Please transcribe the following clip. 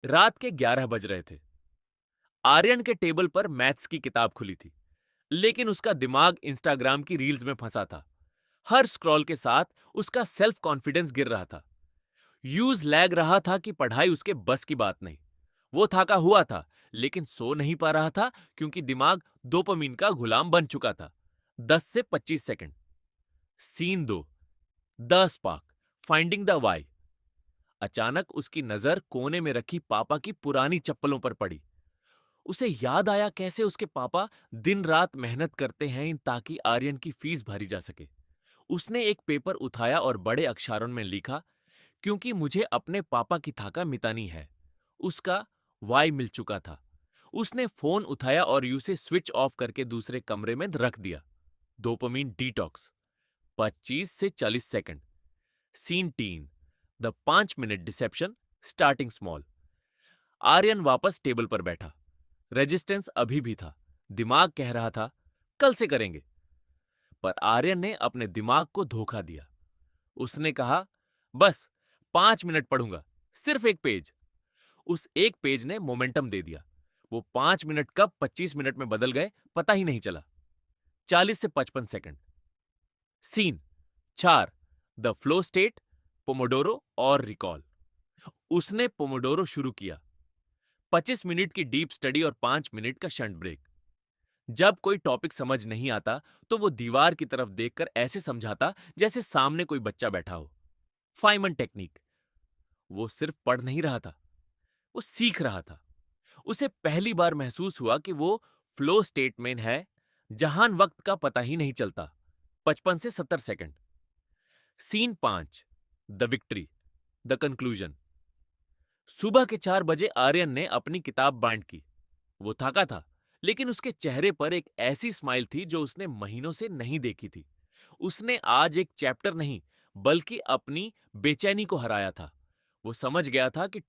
रात के 11 बज रहे थे। आर्यन के टेबल पर मैथ्स की किताब खुली थी, लेकिन उसका दिमाग इंस्टाग्राम की रील्स में फंसा था। हर स्क्रॉल के साथ उसका सेल्फ कॉन्फिडेंस गिर रहा था। यूज लैग रहा था कि पढ़ाई उसके बस की बात नहीं। वो थका हुआ था, लेकिन सो नहीं पा रहा था क्योंकि दिमाग डोपामिन का गुलाम बन चुका था। 10 से 25 second. Scene 2। The spark, finding the why. अचानक उसकी नजर कोने में रखी पापा की पुरानी चप्पलों पर पड़ी। उसे याद आया कैसे उसके पापा दिन रात मेहनत करते हैं ताकि आर्यन की फीस भरी जा सके। उसने एक पेपर उठाया और बड़े अक्षरों में लिखा, क्योंकि मुझे अपने पापा की थाका मिटानी है। उसका वाई मिल चुका था। उसने फोन उठाया और उसे स्विच ऑफ करके दूसरे कमरे में रख दिया। Dopamine detox. 25 से 40 second. Scene 3। The 5 minute deception, starting small. Aryan वापस टेबल पर बैठा। रेजिस्टेंस अभी भी था। दिमाग कह रहा था, कल से करेंगे। पर आर्यन ने अपने दिमाग को धोखा दिया। उसने कहा, बस 5 मिनट पढ़ूंगा, सिर्फ एक पेज। उस एक पेज ने मोमेंटम दे दिया। वो 5 मिनट कब 25 मिनट में बदल गए पता ही नहीं चला। 40 से 55 second. Scene 4। The flow state, Pomodoro और रिकॉल। उसने पोमोडोरो शुरू किया। 25 मिनट की डीप स्टडी और 5 मिनट का शंट ब्रेक। जब कोई टॉपिक समझ नहीं आता तो वो दीवार की तरफ देखकर ऐसे समझाता जैसे सामने कोई बच्चा बैठा हो। Feynman technique. वो सिर्फ पढ़ नहीं रहा था, वो सीख रहा था। उसे पहली बार महसूस हुआ कि वो फ्लो स्टेट में है, जहां वक्त का पता ही नहीं चलता। 55 से 70 second. Scene 5। The victory, the conclusion. सुबह के 4 बजे आर्यन ने अपनी किताब बांट की। वो थका था, लेकिन उसके चेहरे पर एक ऐसी स्माइल थी जो उसने महीनों से नहीं देखी थी। उसने आज एक चैप्टर नहीं, बल्कि अपनी बेचैनी को हराया था। वो समझ गया था कि